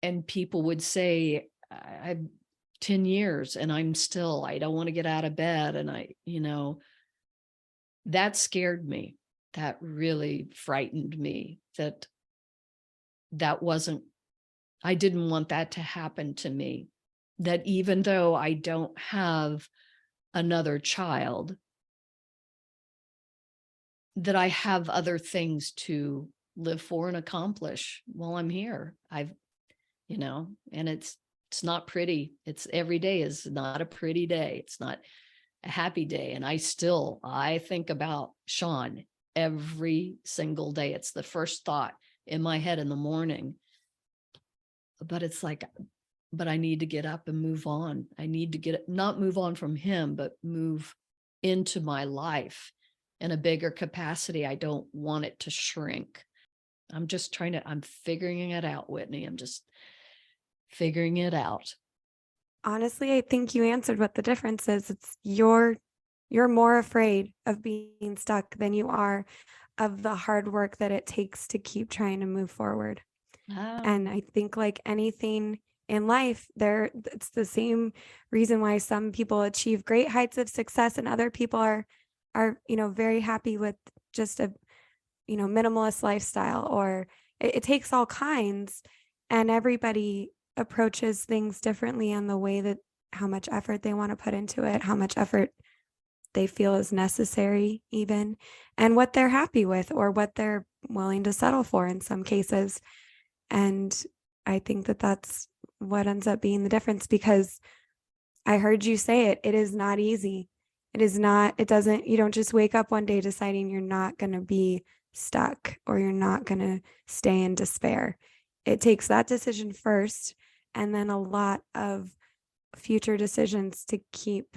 Speaker 2: And people would say, I've 10 years and I don't want to get out of bed. And that scared me. That really frightened me, I didn't want that to happen to me. That even though I don't have another child, that I have other things to live for and accomplish while I'm here. And it's not pretty. It's every day is not a pretty day. It's not a happy day. And I think about Sean every single day. It's the first thought in my head in the morning. But it's like, but I need to get up and move on. I need to not move on from him, but move into my life in a bigger capacity. I don't want it to shrink. I'm figuring it out, Whitney. I'm just figuring it out.
Speaker 1: Honestly, I think you answered what the difference is. It's you're more afraid of being stuck than you are of the hard work that it takes to keep trying to move forward.
Speaker 2: Oh.
Speaker 1: And I think like anything in life, it's the same reason why some people achieve great heights of success and other people are very happy with just a minimalist lifestyle, or it takes all kinds, and everybody approaches things differently on the way that how much effort they want to put into it, how much effort they feel is necessary even, and what they're happy with or what they're willing to settle for in some cases. And I think that that's what ends up being the difference, because I heard you say it is not easy. You don't just wake up one day deciding you're not going to be stuck or you're not going to stay in despair. It takes that decision first and then a lot of future decisions to keep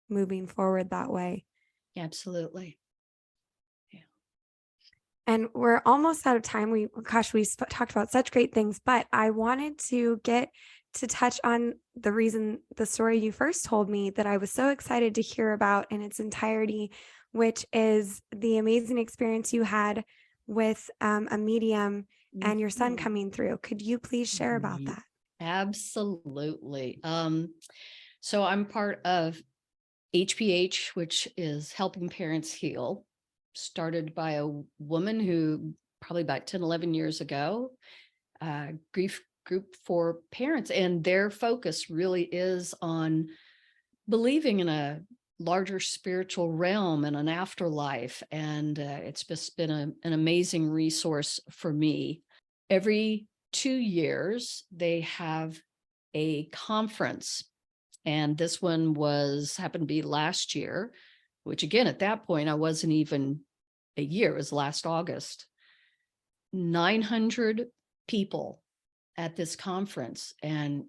Speaker 1: moving forward that way.
Speaker 2: Absolutely.
Speaker 1: And we're almost out of time. We talked about such great things, but I wanted to get to touch on the story you first told me that I was so excited to hear about in its entirety, which is the amazing experience you had with a medium and your son coming through. Could you please share about that?
Speaker 2: Absolutely. So I'm part of HPH, which is Helping Parents Heal, started by a woman who probably about 10, 11 years ago, grief group for parents. And their focus really is on believing in a larger spiritual realm and an afterlife. And it's just been an amazing resource for me. Every 2 years, they have a conference. And this one happened to be last year, which again, at that point, I wasn't even a year. It was last August. 900 people at this conference, and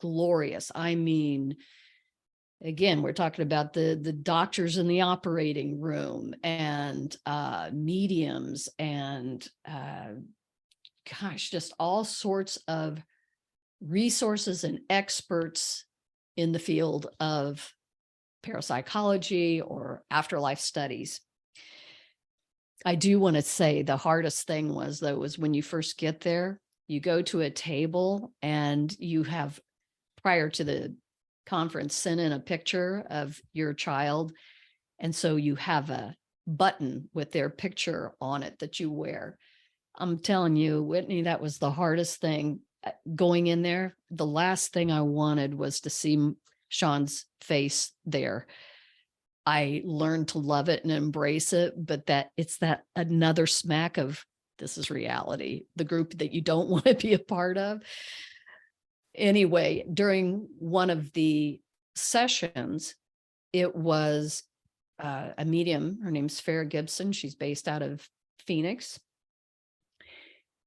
Speaker 2: glorious. I mean, again, we're talking about the doctors in the operating room and mediums and just all sorts of resources and experts in the field of parapsychology or afterlife studies. I do want to say the hardest thing was when you first get there, you go to a table and you have, prior to the conference, sent in a picture of your child. And so you have a button with their picture on it that you wear. I'm telling you, Whitney, that was the hardest thing going in there. The last thing I wanted was to see Sean's face there. I learned to love it and embrace it, but it's that another smack of, this is reality, the group that you don't want to be a part of. Anyway, during one of the sessions, it was a medium. Her name's Farrah Gibson. She's based out of Phoenix.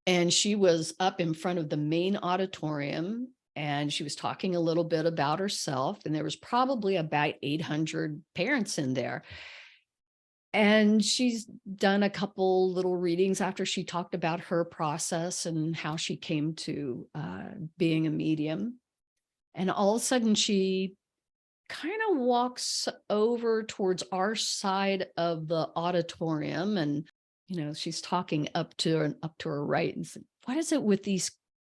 Speaker 2: And she was up in front of the main auditorium and she was talking a little bit about herself. And there was probably about 800 parents in there. And she's done a couple little readings after she talked about her process and how she came to being a medium. And all of a sudden she kind of walks over towards our side of the auditorium. And, she's talking up to her right and said, "What is it with these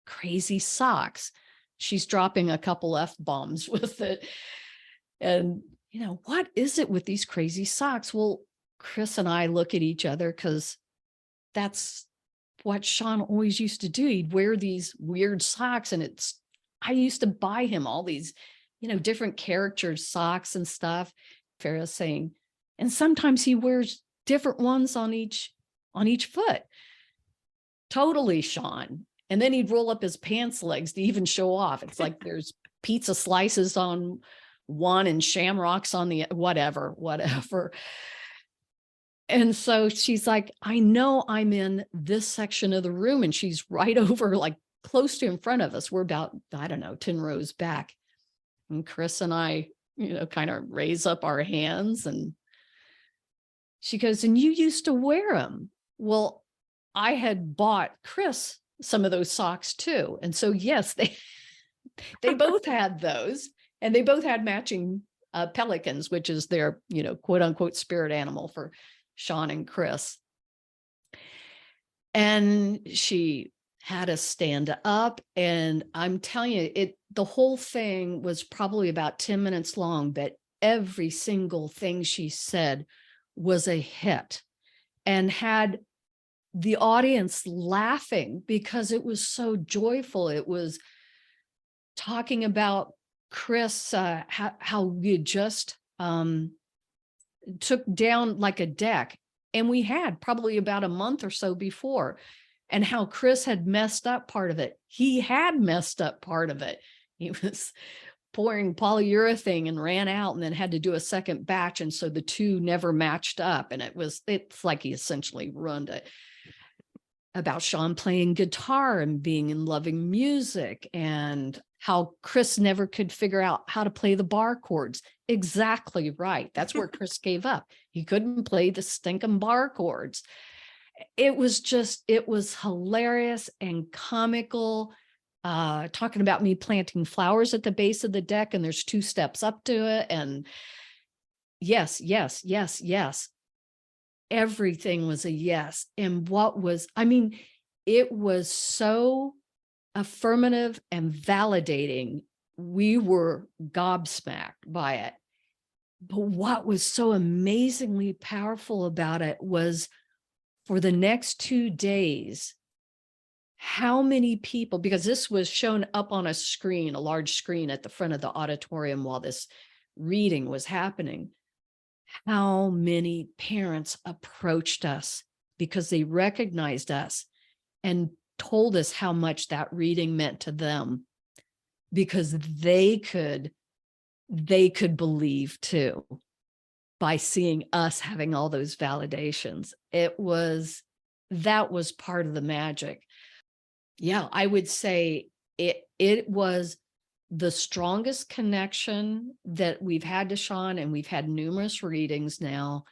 Speaker 2: crazy socks?" She's dropping a couple F-bombs with it. And, what is it with these crazy socks? Well, Chris and I look at each other because that's what Sean always used to do. He'd wear these weird socks and I used to buy him all these, different character socks and stuff. Farrah's saying, and sometimes he wears different ones on each foot. Totally, Sean. And then he'd roll up his pants legs to even show off. It's like there's pizza slices on one and shamrocks on the whatever. And so she's like, "I know I'm in this section of the room." And she's right over, like close to in front of us. We're about, 10 rows back. And Chris and I, kind of raise up our hands and she goes, "And you used to wear them." Well, I had bought Chris some of those socks too. And so, yes, they both had those, and they both had matching pelicans, which is their, quote unquote spirit animal for Sean and Chris. And she had us stand up, and I'm telling you, the whole thing was probably about 10 minutes long, but every single thing she said was a hit and had the audience laughing because it was so joyful. It was talking about Chris, how we just took down like a deck, and we had probably about a month or so before, and how Chris had messed up part of it. He had messed up part of it. He was pouring polyurethane and ran out and then had to do a second batch. And so the two never matched up. And it's like he essentially ruined it. About Sean playing guitar and being in loving music, and how Chris never could figure out how to play the bar chords. Exactly right. That's where Chris gave up. He couldn't play the stinking bar chords. It was hilarious and comical. Talking about me planting flowers at the base of the deck, and there's 2 steps up to it. And yes, yes, yes, yes. Everything was a yes. And it was so affirmative and validating. We were gobsmacked by it. But what was so amazingly powerful about it was, for the next 2 days, how many people, because this was shown up on a screen, a large screen at the front of the auditorium while this reading was happening, how many parents approached us because they recognized us and told us how much that reading meant to them, because they could believe too by seeing us having all those validations. That was part of the magic. Yeah, I would say it was the strongest connection that we've had to Sean, and we've had numerous readings now,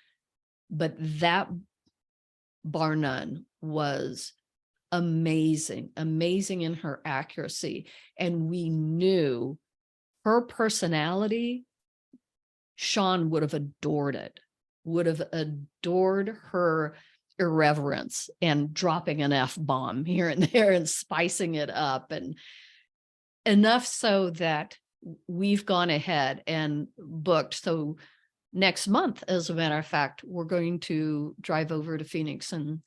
Speaker 2: but that, bar none, was amazing in her accuracy. And we knew her personality, Sean would have adored it, would have adored her irreverence and dropping an F-bomb here and there and spicing it up, and enough so that we've gone ahead and booked. So next month, as a matter of fact, we're going to drive over to Phoenix and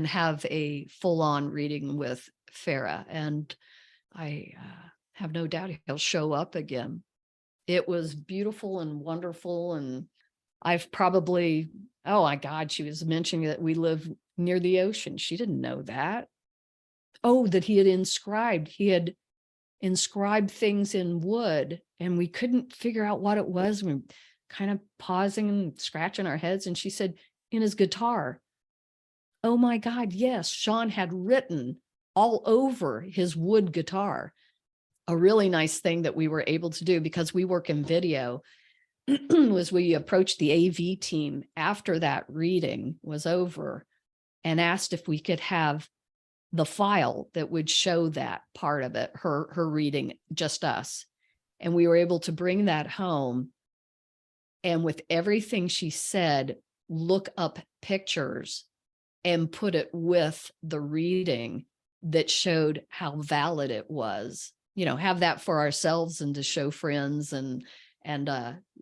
Speaker 2: have a full-on reading with Farah. And I have no doubt he'll show up again. It was beautiful and wonderful. And I've probably, oh my God, she was mentioning that we live near the ocean. She didn't know that. Oh, that he had inscribed things in wood, and we couldn't figure out what it was. We were kind of pausing and scratching our heads. And she said, in his guitar. Oh my God, yes. Sean had written all over his wood guitar. A really nice thing that we were able to do, because we work in video, was we approached the AV team after that reading was over and asked if we could have the file that would show that part of it, her reading, just us. And we were able to bring that home, and with everything she said, look up pictures and put it with the reading that showed how valid it was. Have that for ourselves and to show friends. And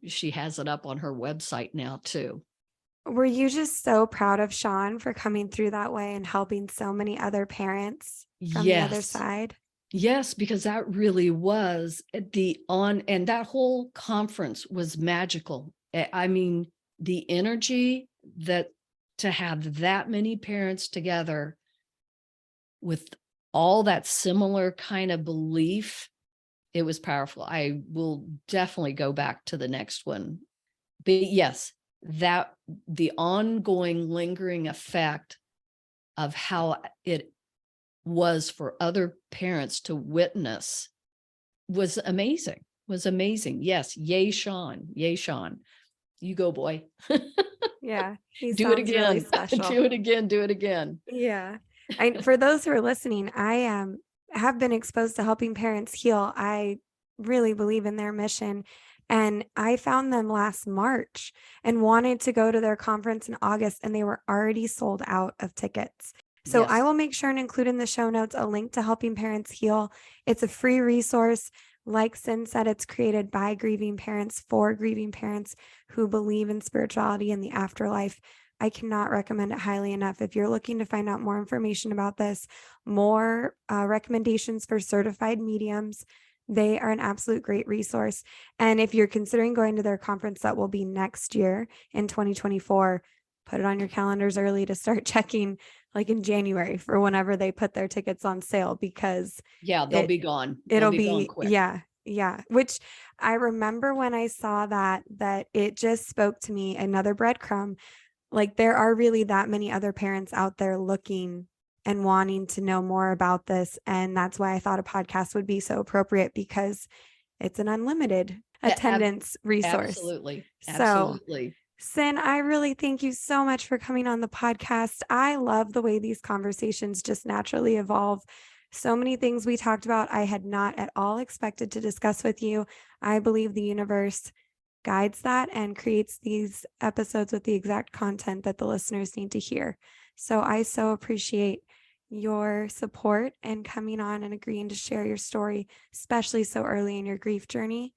Speaker 2: she has it up on her website now too.
Speaker 1: Were you just so proud of Sean for coming through that way and helping so many other parents from the other side?
Speaker 2: Yes, because that really was and that whole conference was magical. I mean, the energy to have that many parents together with all that similar kind of belief, it was powerful. I will definitely go back to the next one. But yes, that the ongoing lingering effect of how it was for other parents to witness was amazing. Yes. Yay, Sean. You go, boy.
Speaker 1: Yeah.
Speaker 2: Do it again.
Speaker 1: Really special.
Speaker 2: Do it again.
Speaker 1: Yeah. For those who are listening, I have been exposed to helping parents heal. I really believe in their mission. And I found them last March and wanted to go to their conference in August, and they were already sold out of tickets. So
Speaker 2: Yes.
Speaker 1: I will make sure and include in the show notes a link to Helping Parents Heal. It's a free resource. Like Sin said, it's created by grieving parents for grieving parents who believe in spirituality and the afterlife. I cannot recommend it highly enough. If you're looking to find out more information about this, more recommendations for certified mediums, they are an absolute great resource. And if you're considering going to their conference that will be next year in 2024, put it on your calendars early to start checking, like in January, for whenever they put their tickets on sale, because
Speaker 2: they'll be gone.
Speaker 1: It'll
Speaker 2: be
Speaker 1: be
Speaker 2: gone quick.
Speaker 1: Yeah. Yeah, which I remember when I saw that it just spoke to me, another breadcrumb. Like there are really that many other parents out there looking and wanting to know more about this. And that's why I thought a podcast would be so appropriate, because it's an unlimited attendance resource.
Speaker 2: Absolutely.
Speaker 1: So,
Speaker 2: Absolutely.
Speaker 1: Sin, I really thank you so much for coming on the podcast. I love the way these conversations just naturally evolve. So many things we talked about I had not at all expected to discuss with you. I believe the universe guides that and creates these episodes with the exact content that the listeners need to hear. So I so appreciate your support and coming on and agreeing to share your story, especially so early in your grief journey.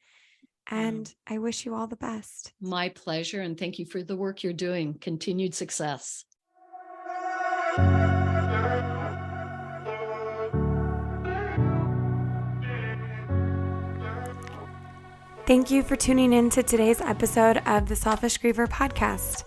Speaker 1: And I wish you all the best.
Speaker 2: My pleasure. And thank you for the work you're doing. Continued success.
Speaker 1: Thank you for tuning in to today's episode of the Selfish Griever podcast.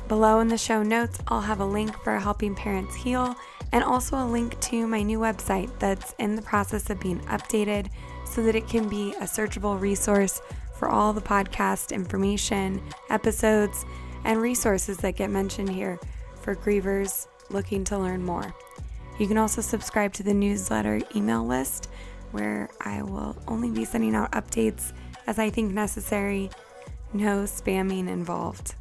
Speaker 1: Below in the show notes, I'll have a link for Helping Parents Heal and also a link to my new website that's in the process of being updated so that it can be a searchable resource for all the podcast information, episodes, and resources that get mentioned here for grievers looking to learn more. You can also subscribe to the newsletter email list, where I will only be sending out updates as I think necessary, no spamming involved.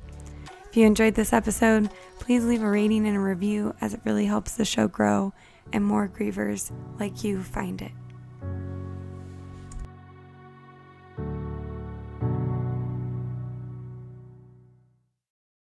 Speaker 1: If you enjoyed this episode, please leave a rating and a review, as it really helps the show grow and more grievers like you find it.